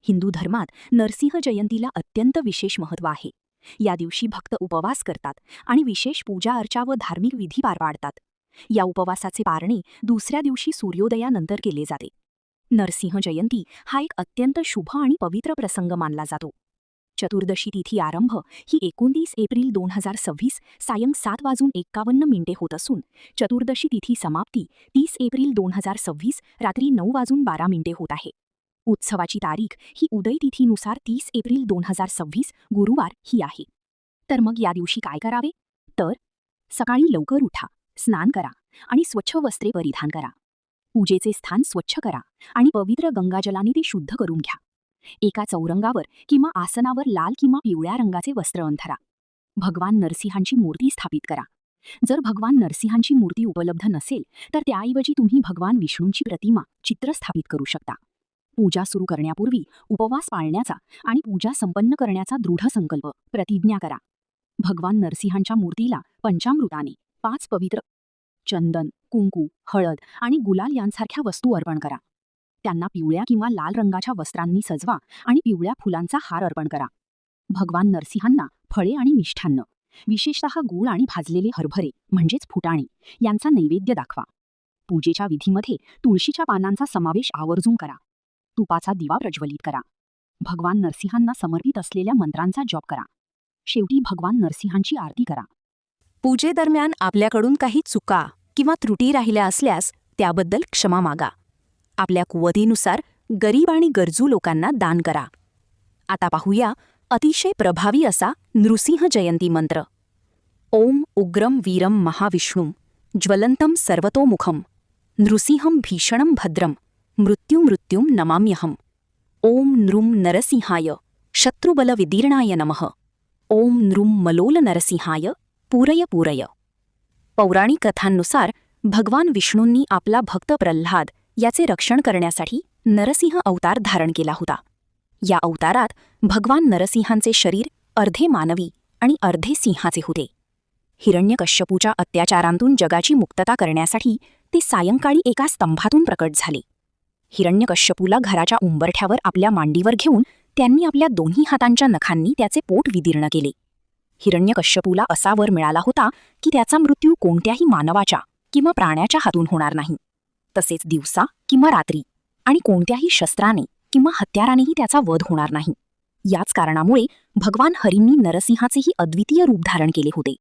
हिंदू धर्मात नरसिंह जयंतीला अत्यंत विशेष महत्त्व आहे. या दिवशी भक्त उपवास करतात आणि विशेष पूजा अर्चा व धार्मिक विधी पार पाडतात. या उपवासाचे पारणे दुसऱ्या दिवशी सूर्योदयानंतर केले जाते. नरसिंह जयंती हा एक अत्यंत शुभ आणि पवित्र प्रसंग मानला जातो. चतुर्दशी तिथी आरंभ ही 29 एप्रिल 2026 सायं 7:51 होत असून चतुर्दशी तिथी समाप्ती 30 एप्रिल 2026 रात्री 9:12 होत आहे. उत्सवाची तारीख ही उदय तिथीनुसार 30 एप्रिल 2026 गुरुवार ही आहे. तर मग या दिवशी काय करावे? तर सकाळी लवकर उठा, स्नान करा आणि स्वच्छ वस्त्रे परिधान करा. पूजेचे स्थान स्वच्छ करा आणि पवित्र गंगाजलाने ते शुद्ध करून घ्या. एका चौरंगावर किंवा आसनावर लाल किंवा पिवळ्या रंगाचे वस्त्र अंथरा. भगवान नरसिंहांची मूर्ती स्थापित करा. जर भगवान नरसिंहांची मूर्ती उपलब्ध नसेल तर त्याऐवजी तुम्ही भगवान विष्णूंची प्रतिमा चित्र स्थापित करू शकता. पूजा सुरू करण्यापूर्वी उपवास पाळण्याचा आणि पूजा संपन्न करण्याचा दृढ संकल्प प्रतिज्ञा करा. भगवान नरसिंहांच्या मूर्तीला पंचामृताने 5 पवित्र चंदन, कुंकू, हळद आणि गुलाल यांसारख्या वस्तू अर्पण करा. त्यांना पिवळ्या किंवा लाल रंगाच्या वस्त्रांनी सजवा आणि पिवळ्या फुलांचा हार अर्पण करा. भगवान नरसिंहांना फळे आणि मिष्ठान्न, विशेषतः गूळ आणि भाजलेले हरभरे म्हणजेच फुटाणे यांचा नैवेद्य दाखवा. पूजेच्या विधीमध्ये तुळशीच्या पानांचा समावेश आवर्जून करा. तुपाचा दिवा प्रज्वलित करा. भगवान नरसिंहांना समर्पित असलेल्या मंत्रांचा जप करा. शेवटी भगवान नरसिंहांची आरती करा. पूजेदरम्यान आपल्याकडून काही चुका किंवा त्रुटी राहिल्या असल्यास त्याबद्दल क्षमा मागा. आपल्या कुवतीनुसार गरीब आणि गरजू लोकांना दान करा. आता पाहूया अतिशय प्रभावी असा नृसिंह जयंती मंत्र. ओम उग्रम वीरम महाविष्णुम ज्वलंतम सर्वतोमुखम नृसिंहम भीषणम भद्रम मृत्युम नमाम्यहम. ओम नृं नरसिंहाय शत्रुबलविदीर्णाय नमः. ओम नृं मलोल नरसिंहाय पूरय. पौराणिक कथांनुसार भगवान विष्णूंनी आपला भक्त प्रल्हाद याचे रक्षण करण्यासाठी नरसिंह अवतार धारण केला होता. या अवतारात भगवान नरसिंहांचे शरीर अर्धे मानवी आणि अर्धे सिंहाचे होते. हिरण्यकश्यपूच्या अत्याचारांतून जगाची मुक्तता करण्यासाठी ते सायंकाळी एका स्तंभातून प्रकट झाले. हिरण्यकश्यपूला घराच्या उंबरठ्यावर आपल्या मांडीवर घेऊन त्यांनी आपल्या दोन्ही हातांच्या नखांनी त्याचे पोट विदीर्ण केले. हिरण्यकश्यपूला असा वर मिळाला होता की त्याचा मृत्यू कोणत्याही मानवाच्या किंवा प्राण्याच्या हातून होणार नाही. तसेच दिवसा किंवा रात्री आणि कोणत्याही शस्त्राने किंवा हत्यारानेही त्याचा वध होणार नाही. याच कारणामुळे भगवान हरींनी नरसिंहाचेही अद्वितीय रूप धारण केले होते.